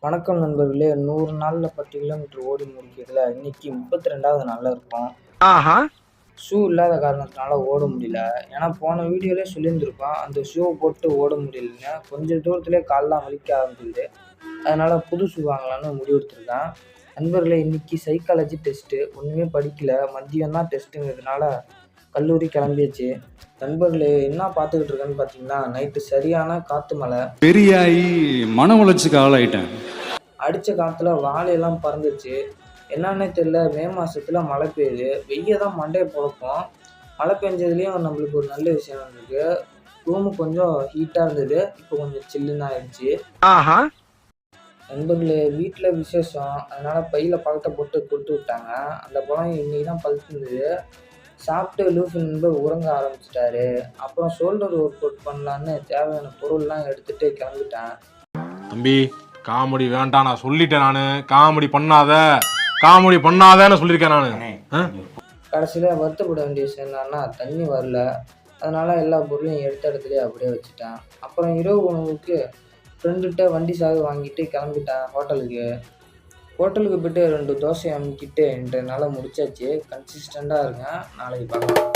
வணக்கம் நண்பர்களே. 100 நாள்ல 10 கிலோமீட்டர் ஓடி முடிக்கிறதுல இன்னைக்கு 32வது நாள்ல இருக்கோம். ஷூ இல்லாத காரணத்தினால ஓட முடியல. ஏன்னா போன வீடியோலயே சொல்லியிருந்திருப்போம், அந்த ஷூவை போட்டு ஓட முடியலன்னு. கொஞ்சம் தூரத்திலே கால்லாம் வலிக்க ஆரம்பிச்சிது. அதனால புது ஷூ வாங்கலான்னு முடிவெடுத்திருக்கேன். நண்பர்களே, இன்னைக்கு சைக்காலஜி டெஸ்ட்டு. ஒன்றுமே படிக்கல, மதியம் தான் டெஸ்ட்டுங்கிறதுனால கல்லூரி கிளம்பியாச்சு. நண்பர்களே, என்ன பார்த்துக்கிட்டு இருக்கேன்னு பார்த்தீங்கன்னா, நைட்டு சரியான காற்று மழை. பெரியாயி மன உளைச்சிக்கு ஆளாயிட்டேன். அடித்த காற்றுல வாழையெல்லாம் பறந்துச்சு. என்னன்னே தெரியல, மே மாதத்தில் மழை பெய்யுது. வெய்ய தான் மண்டையை பொழப்போம். மழை பெஞ்சதுலேயும் நம்மளுக்கு ஒரு நல்ல விஷயம் இருந்திருக்கு. ரூமு கொஞ்சம் ஹீட்டாக இருந்தது, இப்போ கொஞ்சம் சில்லுன்னு ஆயிடுச்சு. நண்பர்களே, வீட்டில் விசேஷம், அதனால் பையில் பழத்தை போட்டு கொடுத்து விட்டாங்க. அந்த பழம் இன்னைக்கு தான் பழுத்துருந்தது. சாப்பிட்டு லூஃபி நண்பர் உறங்க ஆரம்பிச்சிட்டாரு. அப்புறம் ஷோல்டர் ஒர்க் அவுட் பண்ணலான்னு தேவையான பொருள்லாம் எடுத்துகிட்டு கிளம்பிட்டேன். தம்பி, காமெடி வேண்டாம், நான் சொல்லிட்டேன். நான் காமெடி பண்ணாதன்னு சொல்லியிருக்கேன் நான். கடைசியில் வருத்தப்பட வேண்டிய விஷயம் என்னன்னா, தண்ணி வரல. அதனால் எல்லா பொருளையும் எடுத்த இடத்துலையே அப்படியே வச்சுட்டேன். அப்புறம் இரவு உணவுக்கு ஃப்ரெண்டுகிட்ட வண்டி சாவி வாங்கிட்டு கிளம்பிட்டேன் ஹோட்டலுக்கு போய்ட்டு 2 தோசை அமுக்கிட்டு இன்றைய நாளை முடிச்சாச்சு. கன்சிஸ்டண்ட்டாக இருங்க. நாளைக்கு பார்க்கலாம்.